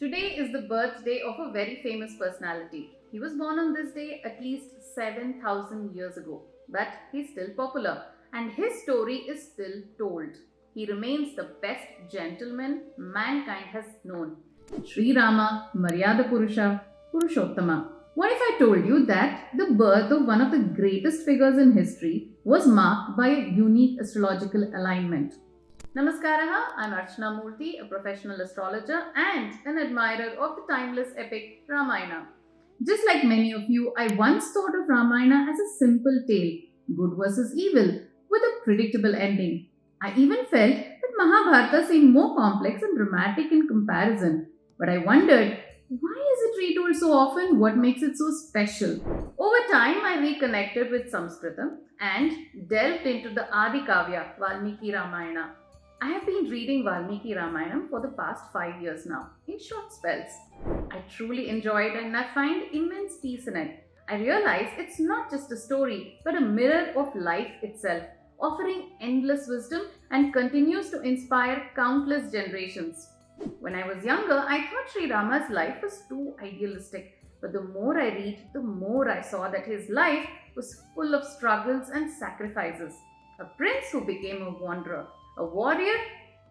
Today is the birthday of a very famous personality. He was born on this day at least 7,000 years ago, but he's still popular and his story is still told. He remains the best gentleman mankind has known. Sri Rama, Maryada Purusha, Purushottama. What if I told you that the birth of one of the greatest figures in history was marked by a unique astrological alignment? Namaskaraha, I'm Archana Murthy, a professional astrologer and an admirer of the timeless epic Ramayana. Just like many of you, I once thought of Ramayana as a simple tale, good versus evil, with a predictable ending. I even felt that Mahabharata seemed more complex and dramatic in comparison. But I wondered, why is it retold so often? What makes it so special? Over time, I reconnected with Sanskritam and delved into the Adi Kavya, Valmiki Ramayana. I have been reading Valmiki Ramayana for the past 5 years now, in short spells. I truly enjoy it and I find immense peace in it. I realize it's not just a story, but a mirror of life itself, offering endless wisdom and continues to inspire countless generations. When I was younger, I thought Sri Rama's life was too idealistic. But the more I read, the more I saw that his life was full of struggles and sacrifices. A prince who became a wanderer, a warrior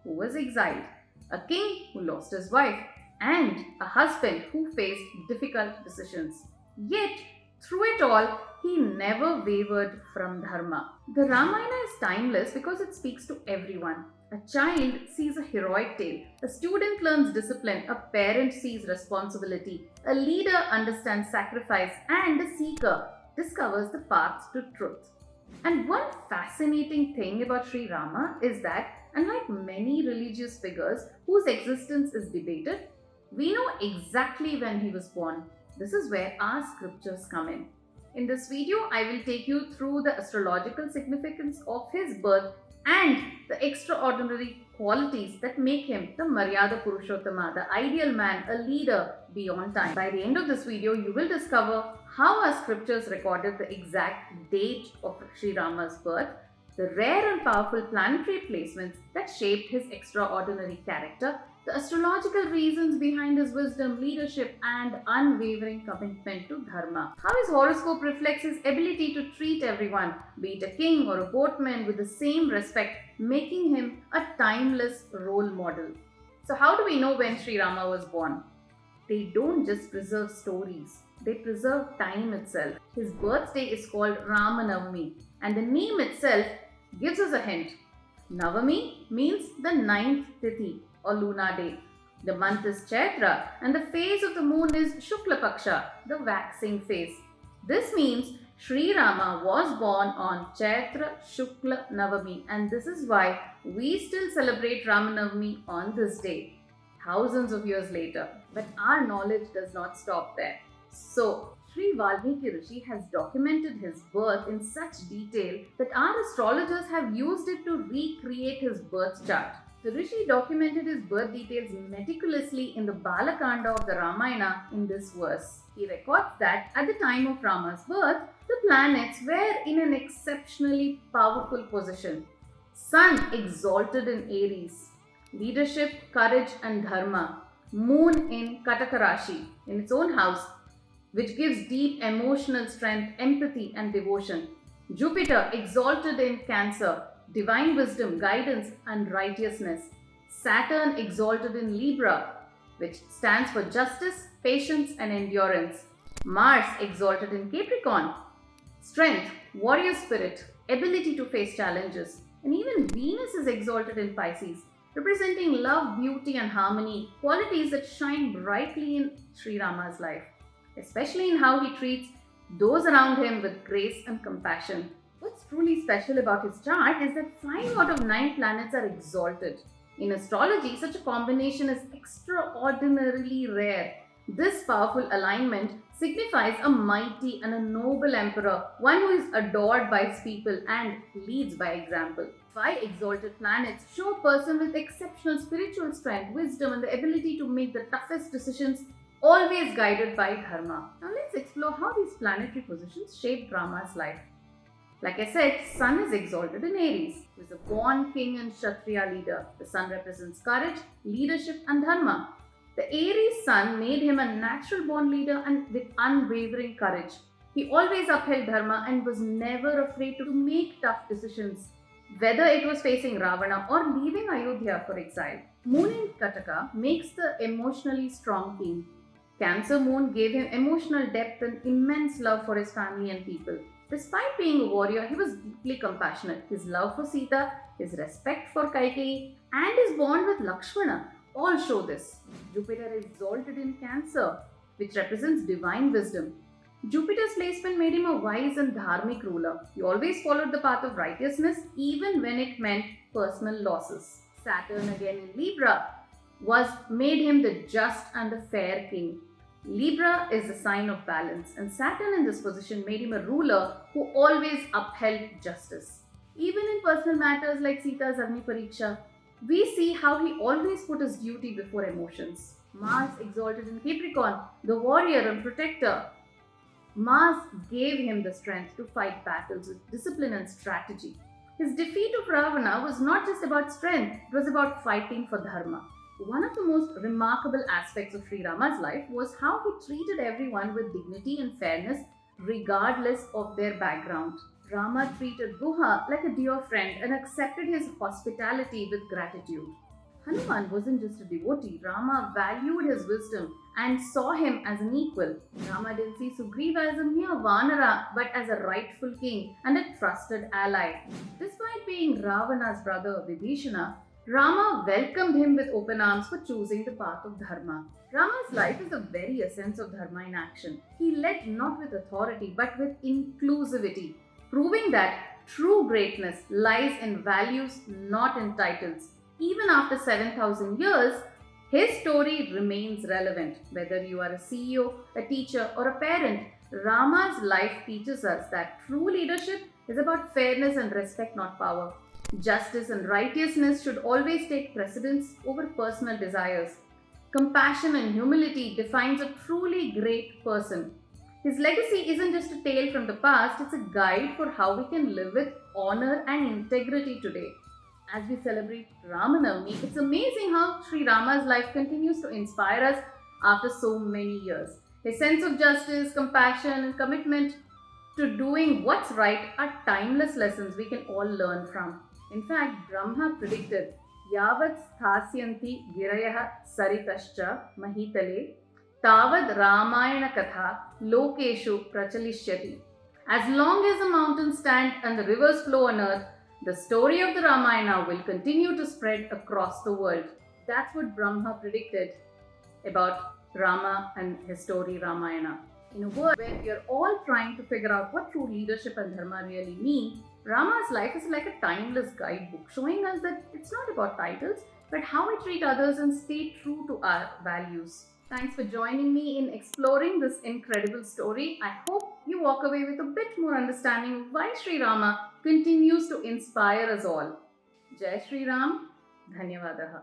who was exiled, a king who lost his wife, and a husband who faced difficult decisions. Yet, through it all, he never wavered from dharma. The Ramayana is timeless because it speaks to everyone. A child sees a heroic tale, a student learns discipline, a parent sees responsibility, a leader understands sacrifice, and a seeker discovers the path to truth. And one fascinating thing about Sri Rama is that, unlike many religious figures whose existence is debated, we know exactly when he was born. This is where our scriptures come in. In this video, I will take you through the astrological significance of his birth and the extraordinary qualities that make him the Maryada Purushottama, the ideal man, a leader beyond time. By the end of this video, you will discover how our scriptures recorded the exact date of Sri Rama's birth, the rare and powerful planetary placements that shaped his extraordinary character, the astrological reasons behind his wisdom, leadership, and unwavering commitment to dharma, how his horoscope reflects his ability to treat everyone, be it a king or a boatman, with the same respect, making him a timeless role model. So how do we know when Sri Rama was born? They don't just preserve stories, they preserve time itself. His birthday is called Ramanavami, and the name itself gives us a hint. Navami means the ninth Tithi or lunar day. The month is Chaitra and the phase of the moon is Shukla Paksha, the waxing phase. This means Sri Rama was born on Chaitra Shukla Navami, and this is why we still celebrate Ramanavami on this day, thousands of years later. But our knowledge does not stop there. So, Sri Valmiki Rishi has documented his birth in such detail that our astrologers have used it to recreate his birth chart. The Rishi documented his birth details meticulously in the Balakanda of the Ramayana in this verse. He records that at the time of Rama's birth, the planets were in an exceptionally powerful position. Sun exalted in Aries, leadership, courage and dharma. Moon in Kataka Rashi, in its own house, which gives deep emotional strength, empathy and devotion. Jupiter exalted in Cancer, divine wisdom, guidance and righteousness. Saturn exalted in Libra, which stands for justice, patience and endurance. Mars exalted in Capricorn, strength, warrior spirit, ability to face challenges. And even Venus is exalted in Pisces, representing love, beauty and harmony, qualities that shine brightly in Sri Rama's life, especially in how he treats those around him with grace and compassion. What's truly special about his chart is that 5 out of 9 planets are exalted. In astrology, such a combination is extraordinarily rare. This powerful alignment signifies a mighty and a noble emperor, one who is adored by his people and leads by example. 5 exalted planets show a person with exceptional spiritual strength, wisdom, and the ability to make the toughest decisions, always guided by dharma. Now let's explore how these planetary positions shaped Rama's life. Like I said, Sun is exalted in Aries, who is a born king and Kshatriya leader. The Sun represents courage, leadership and dharma. The Aries sun made him a natural born leader and with unwavering courage. He always upheld dharma and was never afraid to make tough decisions, whether it was facing Ravana or leaving Ayodhya for exile. Moon in Kataka makes the emotionally strong king. Cancer Moon gave him emotional depth and immense love for his family and people. Despite being a warrior, he was deeply compassionate. His love for Sita, his respect for Kaikeyi, and his bond with Lakshmana all show this. Jupiter is exalted in Cancer, which represents divine wisdom. Jupiter's placement made him a wise and dharmic ruler. He always followed the path of righteousness even when it meant personal losses. Saturn again in Libra was made him the just and the fair king. Libra is the sign of balance, and Saturn in this position made him a ruler who always upheld justice. Even in personal matters like Sita's Agni Pariksha, we see how he always put his duty before emotions. Mars exalted in Capricorn, the warrior and protector. Mars gave him the strength to fight battles with discipline and strategy. His defeat of Ravana was not just about strength, it was about fighting for dharma. One of the most remarkable aspects of Sri Rama's life was how he treated everyone with dignity and fairness regardless of their background. Rama treated Guha like a dear friend and accepted his hospitality with gratitude. Hanuman wasn't just a devotee, Rama valued his wisdom and saw him as an equal. Rama didn't see Sugriva as a mere Vanara but as a rightful king and a trusted ally. Despite being Ravana's brother Vibhishana, Rama welcomed him with open arms for choosing the path of dharma. Rama's life is the very essence of dharma in action. He led not with authority but with inclusivity, proving that true greatness lies in values, not in titles. Even after 7,000 years, his story remains relevant. Whether you are a CEO, a teacher, or a parent, Rama's life teaches us that true leadership is about fairness and respect, not power. Justice and righteousness should always take precedence over personal desires. Compassion and humility defines a truly great person. His legacy isn't just a tale from the past, it's a guide for how we can live with honor and integrity today. As we celebrate Ramanavami, it's amazing how Sri Rama's life continues to inspire us after so many years. His sense of justice, compassion, and commitment to doing what's right are timeless lessons we can all learn from. In fact, Brahma predicted, Yavat sthasyanti girayah saritascha mahitale tavad Ramayana katha lokeshu prachalishyati. As long as the mountains stand and the rivers flow on earth, the story of the Ramayana will continue to spread across the world. That's what Brahma predicted about Rama and his story Ramayana. In a world where we are all trying to figure out what true leadership and dharma really mean, Rama's life is like a timeless guidebook showing us that it's not about titles, but how we treat others and stay true to our values. Thanks for joining me in exploring this incredible story. I hope you walk away with a bit more understanding of why Sri Rama continues to inspire us all. Jai Sri Ram, Dhanyavadaha.